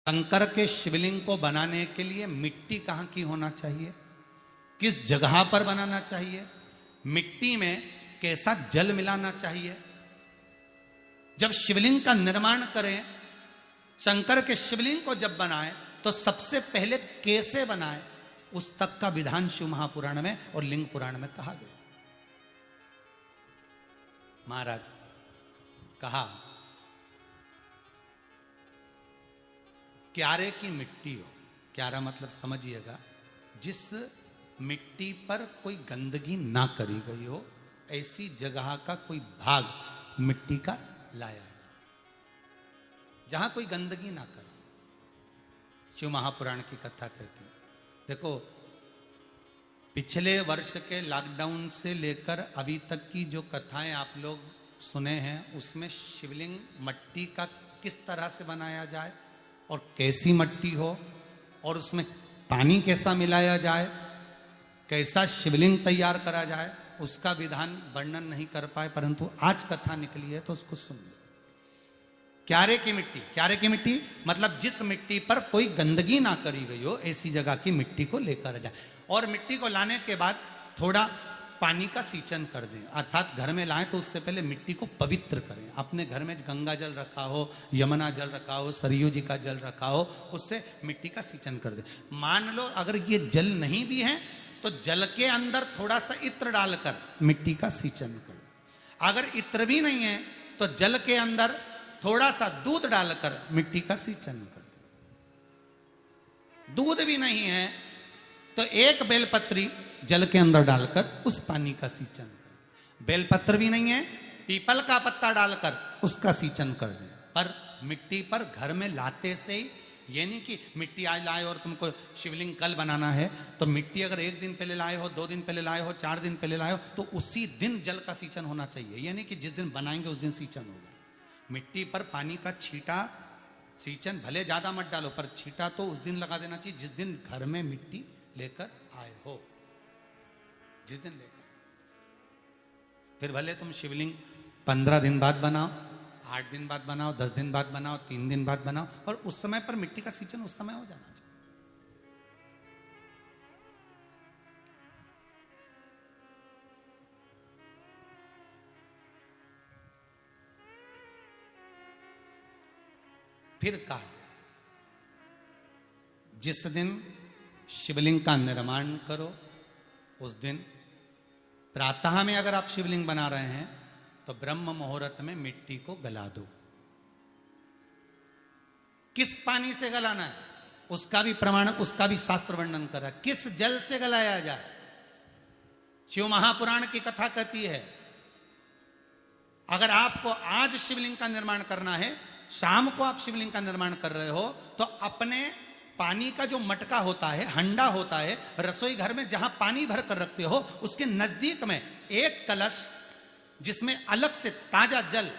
शंकर के शिवलिंग को बनाने के लिए मिट्टी कहाँ की होना चाहिए, किस जगह पर बनाना चाहिए, मिट्टी में कैसा जल मिलाना चाहिए। जब शिवलिंग का निर्माण करें, शंकर के शिवलिंग को जब बनाएं तो सबसे पहले कैसे बनाएं, उस तक का विधान शिव महापुराण में और लिंग पुराण में कहा गया। महाराज कहा, क्यारे की मिट्टी हो, क्यारा मतलब समझिएगा जिस मिट्टी पर कोई गंदगी ना करी गई हो, ऐसी जगह का कोई भाग मिट्टी का लाया जाए जहां कोई गंदगी ना करे। शिव महापुराण की कथा कहती है। देखो, पिछले वर्ष के लॉकडाउन से लेकर अभी तक की जो कथाएं आप लोग सुने हैं, उसमें शिवलिंग मट्टी का किस तरह से बनाया जाए और कैसी मट्टी हो और उसमें पानी कैसा मिलाया जाए, कैसा शिवलिंग तैयार करा जाए, उसका विधान वर्णन नहीं कर पाए, परंतु आज कथा निकली है तो उसको सुन लो। क्यारे की मिट्टी, क्यारे की मिट्टी मतलब जिस मिट्टी पर कोई गंदगी ना करी गई हो, ऐसी जगह की मिट्टी को लेकर जाए और मिट्टी को लाने के बाद थोड़ा पानी का सींचन कर दें, अर्थात घर में लाएं तो उससे पहले मिट्टी को पवित्र करें। अपने घर में गंगा जल रखा हो, यमुना जल रखा हो, सरयू जी का जल रखा हो, उससे मिट्टी का सींचन कर दें। मान लो अगर ये जल नहीं भी है तो जल के अंदर थोड़ा सा इत्र डालकर मिट्टी का सींचन करें। अगर इत्र भी नहीं है तो जल के अंदर थोड़ा सा दूध डालकर मिट्टी का सींचन कर दें। दूध भी नहीं है तो एक बेलपत्री जल के अंदर डालकर उस पानी का सींचन करें। बेलपत्र भी नहीं है, पीपल का पत्ता डालकर उसका सींचन कर दें। पर मिट्टी पर घर में लाते से ही, ये नहीं कि मिट्टी आज लाए और तुमको शिवलिंग कल बनाना है, तो मिट्टी अगर 1 दिन पहले लाए हो, 2 दिन पहले लाए हो, 4 दिन पहले लाए हो, तो उसी दिन जल का सींचन होना चाहिए। ये नहीं कि जिस दिन बनाएंगे उस दिन सींचन होगा। मिट्टी पर पानी का छींटा, सींचन भले ज्यादा मत डालो, पर छींटा तो उस दिन लगा देना चाहिए जिस दिन घर में मिट्टी लेकर आए हो, जिस दिन लेकर। फिर भले तुम शिवलिंग 15 दिन बाद बनाओ, 8 दिन बाद बनाओ, 10 दिन बाद बनाओ, 3 दिन बाद बनाओ, और उस समय पर मिट्टी का सींचन उस समय हो जाना चाहिए। फिर कहा, जिस दिन शिवलिंग का निर्माण करो उस दिन प्रातः में अगर आप शिवलिंग बना रहे हैं तो ब्रह्म मुहूर्त में मिट्टी को गला दो। किस पानी से गलाना है उसका भी प्रमाण, उसका भी शास्त्र वर्णन कर रहा है। किस जल से गलाया जाए, शिव महापुराण की कथा कहती है अगर आपको आज शिवलिंग का निर्माण करना है, शाम को आप शिवलिंग का निर्माण कर रहे हो, तो अपने पानी का जो मटका होता है, हंडा होता है, रसोई घर में जहां पानी भर कर रखते हो, उसके नजदीक में एक कलश जिसमें अलग से ताजा जल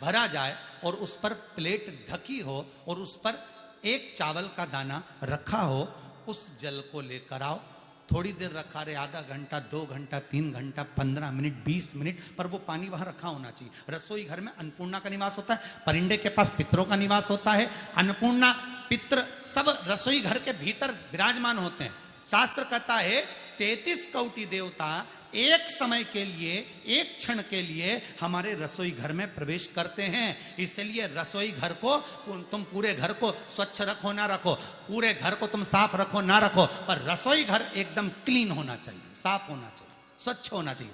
भरा जाए और उस पर प्लेट ढकी हो और उस पर एक चावल का दाना रखा हो, उस जल को लेकर आओ। थोड़ी देर रखा रहे, आधा घंटा, 2 घंटा, 3 घंटा, 15 मिनट, 20 मिनट, पर वो पानी वहां रखा होना चाहिए। रसोई घर में अन्नपूर्णा का निवास होता है, परिंदे के पास पितरों का निवास होता है। अन्नपूर्णा, पित्र सब रसोई घर के भीतर विराजमान होते हैं। शास्त्र कहता है 33 कोटि देवता एक समय के लिए, एक क्षण के लिए हमारे रसोई घर में प्रवेश करते हैं। इसलिए रसोई घर को तुम पूरे घर को स्वच्छ रखो ना रखो, पूरे घर को तुम साफ रखो ना रखो, पर रसोई घर एकदम क्लीन होना चाहिए, साफ होना चाहिए, स्वच्छ होना चाहिए।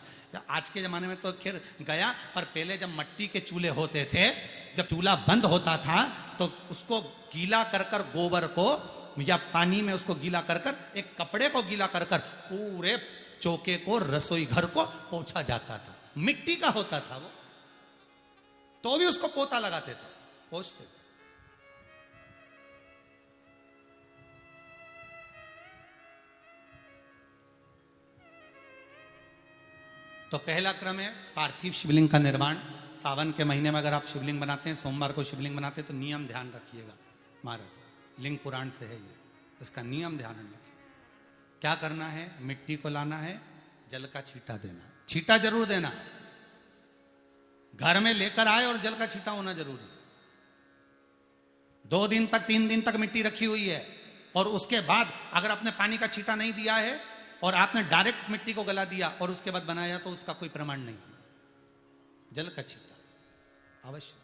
आज के जमाने में तो खैर गया, पर पहले जब मट्टी के चूल्हे होते थे, जब चूल्हा बंद होता था तो उसको गीला कर कर, गोबर को या पानी में उसको गीला कर कर, एक कपड़े को गीला कर कर पूरे चौके को, रसोई घर को पोंछा जाता था। मिट्टी का होता था वो, तो भी उसको पोता लगाते थे, पोंछते थे। तो पहला क्रम है पार्थिव शिवलिंग का निर्माण। सावन के महीने में अगर आप शिवलिंग बनाते हैं, सोमवार को शिवलिंग बनाते हैं, तो नियम ध्यान रखिएगा महाराज, लिंग पुराण से है ये, इसका नियम ध्यान रखिए। क्या करना है, मिट्टी को लाना है, जल का छींटा देना, छींटा जरूर देना, घर में लेकर आए और जल का छींटा होना जरूरी है। 2 दिन तक 3 दिन तक मिट्टी रखी हुई है, और उसके बाद अगर आपने पानी का छींटा नहीं दिया है और आपने डायरेक्ट मिट्टी को गला दिया और उसके बाद बनाया, तो उसका कोई प्रमाण नहीं। जल का छींटा अवश्य।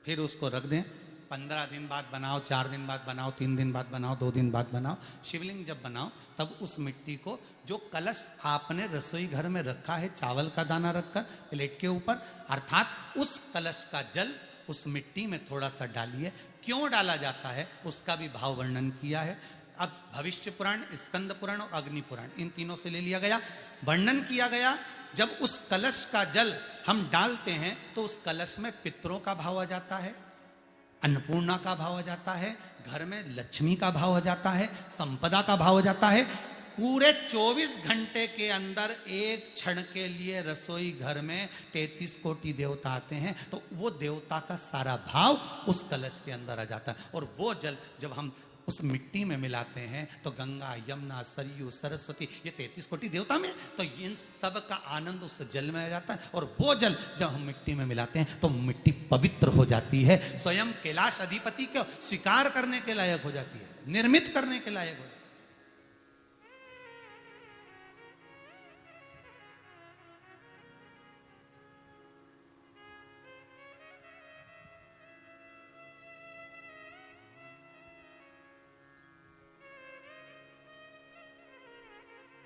फिर उसको रख दें, 15 दिन बाद बनाओ, 4 दिन बाद बनाओ, 3 दिन बाद बनाओ, 2 दिन बाद बनाओ। शिवलिंग जब बनाओ तब उस मिट्टी को, जो कलश आपने रसोई घर में रखा है चावल का दाना रखकर प्लेट के ऊपर, अर्थात उस कलश का जल उस मिट्टी में थोड़ा सा डालिए। क्यों डाला जाता है उसका भी भाव वर्णन किया है। अब भविष्य पुराण, स्कंद पुराण और अग्नि पुराण, इन तीनों से ले लिया गया। वर्णन किया गया, जब उस कलश का जल हम डालते हैं तो उस कलश में पितरों का भाव आ जाता है, अन्नपूर्णा का भाव आ जाता है, घर में लक्ष्मी का भाव आ जाता है, संपदा का भाव आ जाता है। पूरे 24 घंटे के अंदर एक क्षण के लिए रसोई घर में 33 कोटि देवता आते हैं, तो वो देवता का सारा भाव उस कलश के अंदर आ जाता है। और वो जल जब हम उस मिट्टी में मिलाते हैं तो गंगा, यमुना, सरयू, सरस्वती, ये 33 कोटि देवता में, तो इन सब का आनंद उस जल में आ जाता है। और वो जल जब हम मिट्टी में मिलाते हैं तो मिट्टी पवित्र हो जाती है, स्वयं कैलाश अधिपति को स्वीकार करने के लायक हो जाती है, निर्मित करने के लायक हो जाती है।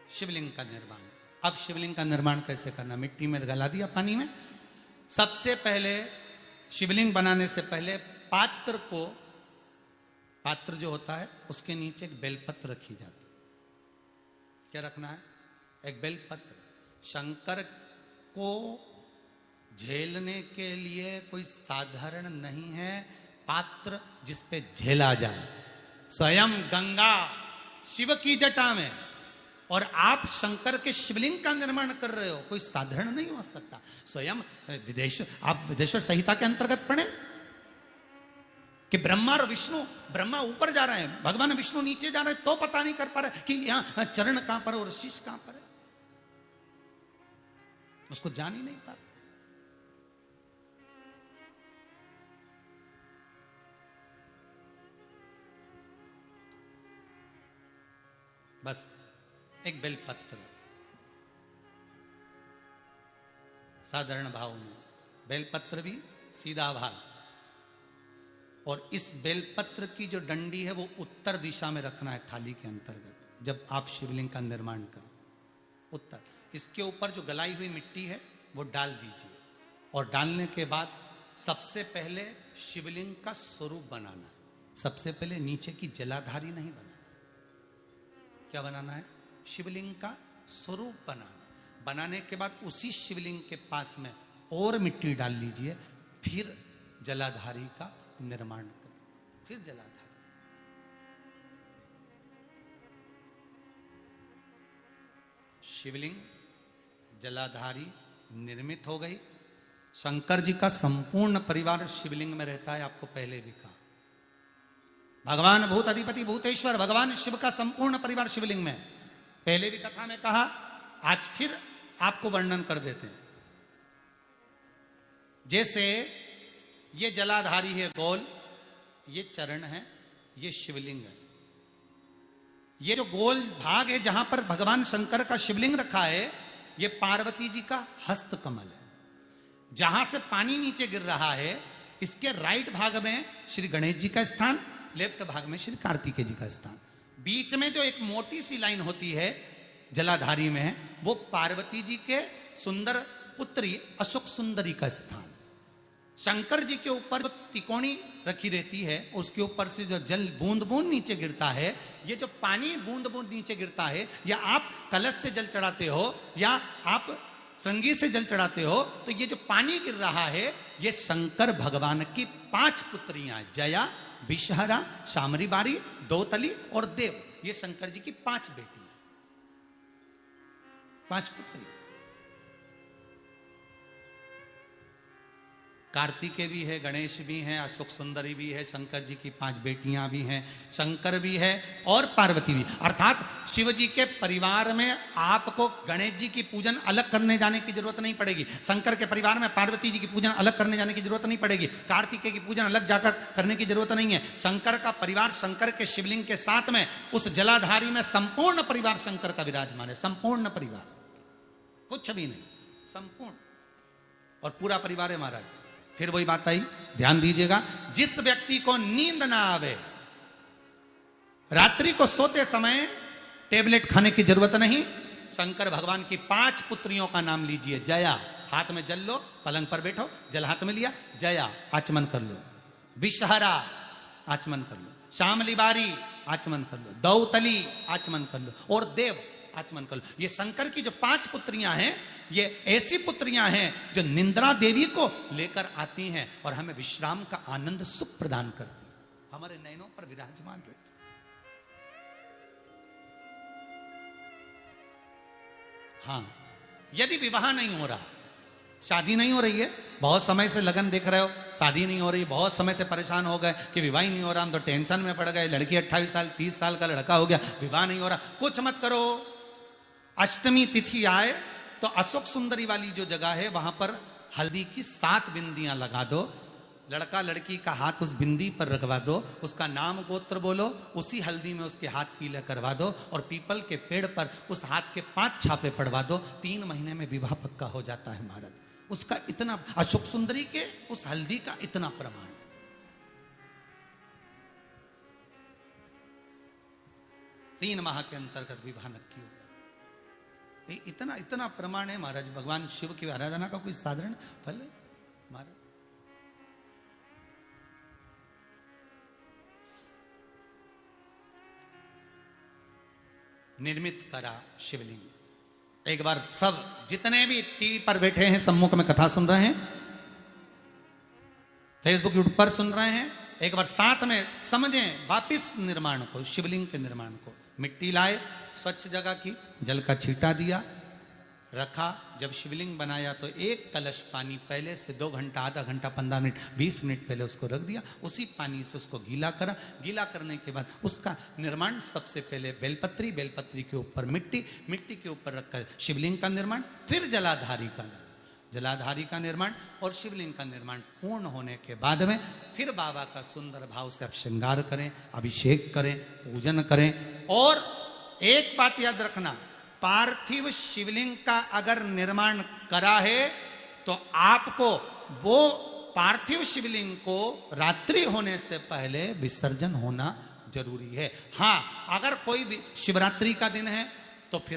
शिवलिंग का निर्माण। अब शिवलिंग का निर्माण कैसे करना? मिट्टी में गला दिया पानी में। सबसे पहले शिवलिंग बनाने से पहले पात्र को, पात्र जो होता है उसके नीचे एक बेलपत्र रखी जाती है। क्या रखना है? एक बेलपत्र। शंकर को झेलने के लिए कोई साधारण नहीं है पात्र जिस पे झेला जाए। स्वयं गंगा शिव की जटा में, और आप शंकर के शिवलिंग का निर्माण कर रहे हो, कोई साधारण नहीं हो सकता। स्वयं आप विदेश्वर संहिता के अंतर्गत पढ़े कि ब्रह्मा और विष्णु, ब्रह्मा ऊपर जा रहे हैं, भगवान विष्णु नीचे जा रहे हैं, तो पता नहीं कर पा रहे कि यहां चरण कहां पर और शीश कहां पर है, उसको जान ही नहीं पा रहे। बस एक बेलपत्र साधारण भाव में, बेलपत्र भी सीधा भाग, और इस बेलपत्र की जो डंडी है वो उत्तर दिशा में रखना है थाली के अंतर्गत। जब आप शिवलिंग का निर्माण करें उत्तर, इसके ऊपर जो गलाई हुई मिट्टी है वो डाल दीजिए, और डालने के बाद सबसे पहले शिवलिंग का स्वरूप बनाना है। सबसे पहले नीचे की जलाधारी नहीं बनाना, क्या बनाना है? शिवलिंग का स्वरूप बनाना। बनाने के बाद उसी शिवलिंग के पास में और मिट्टी डाल लीजिए, फिर जलाधारी का निर्माण करें। फिर जलाधारी, शिवलिंग जलाधारी निर्मित हो गई। शंकर जी का संपूर्ण परिवार शिवलिंग में रहता है, आपको पहले भी कहा। भगवान भूत अधिपति भूतेश्वर भगवान शिव का संपूर्ण परिवार शिवलिंग में, पहले भी कथा में कहा, आज फिर आपको वर्णन कर देते हैं। जैसे ये जलाधारी है गोल, ये चरण है, ये शिवलिंग है। ये जो गोल भाग है जहां पर भगवान शंकर का शिवलिंग रखा है, ये पार्वती जी का हस्त कमल है। जहां से पानी नीचे गिर रहा है, इसके राइट भाग में श्री गणेश जी का स्थान, लेफ्ट भाग में श्री कार्तिकेय जी का स्थान। बीच में जो एक मोटी सी लाइन होती है जलाधारी में, वो पार्वती जी के सुंदर पुत्री अशोक सुंदरी का स्थान। शंकर जी के ऊपर जो तिकोनी रखी रहती है, उसके ऊपर से जो जल बूंद बूंद नीचे गिरता है, ये जो पानी बूंद बूंद नीचे गिरता है, या आप कलश से जल चढ़ाते हो या आप श्रृंगी से जल चढ़ाते हो, तो ये जो पानी गिर रहा है, ये शंकर भगवान की 5 पुत्रियां, जया, विषहरा, शामरी बारी, दौतली और देव, ये शंकर जी की 5 बेटियां, 5 पुत्री। कार्तिकेय भी है, गणेश भी हैं, अशोक सुंदरी भी है, शंकर जी की 5 बेटियां भी हैं, शंकर भी है और पार्वती भी। अर्थात शिव जी के परिवार में आपको गणेश जी की पूजन अलग करने जाने की जरूरत नहीं पड़ेगी, शंकर के परिवार में पार्वती जी की पूजन अलग करने जाने की जरूरत नहीं पड़ेगी, कार्तिकेय की पूजन अलग जाकर करने की जरूरत नहीं है। शंकर का परिवार शंकर के शिवलिंग के साथ में उस जलाधारी में संपूर्ण परिवार शंकर का विराजमान है, संपूर्ण परिवार, कुछ भी नहीं, संपूर्ण और पूरा परिवार है महाराज। फिर वही बात आई, ध्यान दीजिएगा, जिस व्यक्ति को नींद ना आवे, रात्रि को सोते समय टेबलेट खाने की जरूरत नहीं, शंकर भगवान की 5 पुत्रियों का नाम लीजिए। जया, हाथ में जल लो, पलंग पर बैठो, जल हाथ में लिया, जया आचमन कर लो, विषहरा आचमन कर लो, श्यामली बारी आचमन कर लो, दौतली आचमन कर लो और देव आचमन कर लो। ये शंकर की जो 5 पुत्रियां हैं, ये ऐसी पुत्रियां हैं जो निंद्रा देवी को लेकर आती हैं और हमें विश्राम का आनंद सुख प्रदान करती हैं, हमारे नयनों पर विराजमान रहती। हाँ, यदि विवाह नहीं हो रहा, शादी नहीं हो रही है, बहुत समय से लगन देख रहे हो, शादी नहीं हो रही, बहुत समय से परेशान हो गए कि विवाह ही नहीं हो रहा, हम तो टेंशन में पड़ गए, लड़की 28 साल 30 साल का लड़का हो गया, विवाह नहीं हो रहा, कुछ मत करो। अष्टमी तिथि आए तो अशोक सुंदरी वाली जो जगह है वहां पर हल्दी की 7 बिंदियां लगा दो, लड़का लड़की का हाथ उस बिंदी पर रखवा दो, उसका नाम गोत्र बोलो, उसी हल्दी में उसके हाथ पीले करवा दो और पीपल के पेड़ पर उस हाथ के 5 छापे पड़वा दो, 3 महीने में विवाह पक्का हो जाता है महाराज। उसका इतना, अशोक सुंदरी के उस हल्दी का इतना प्रमाण। 3 माह के अंतर्गत विवाह नक्की हो, इतना इतना प्रमाण है महाराज। भगवान शिव की आराधना का कोई साधारण फल है महाराज। निर्मित करा शिवलिंग। एक बार सब जितने भी टीवी पर बैठे हैं, सम्मुख में कथा सुन रहे हैं, फेसबुक यूट्यूब पर सुन रहे हैं, एक बार साथ में समझें वापिस निर्माण को, शिवलिंग के निर्माण को। मिट्टी लाए, स्वच्छ जगह की, जल का छींटा दिया, रखा। जब शिवलिंग बनाया तो 1 कलश पानी पहले से 2 घंटा, आधा घंटा, 15 मिनट, 20 मिनट पहले उसको रख दिया, उसी पानी से उसको गीला करा। गीला करने के बाद उसका निर्माण सबसे पहले बेलपत्री, बेलपत्री के ऊपर मिट्टी, मिट्टी के ऊपर रखकर शिवलिंग का निर्माण, फिर जलाधारी का निर्माण और शिवलिंग का निर्माण पूर्ण होने के बाद में फिर बाबा का सुंदर भाव से आप श्रृंगार करें, अभिषेक करें, पूजन करें। और एक बात याद रखना, पार्थिव शिवलिंग का अगर निर्माण करा है तो आपको वो पार्थिव शिवलिंग को रात्रि होने से पहले विसर्जन होना जरूरी है। हाँ, अगर कोई शिवरात्रि का दिन है तो फिर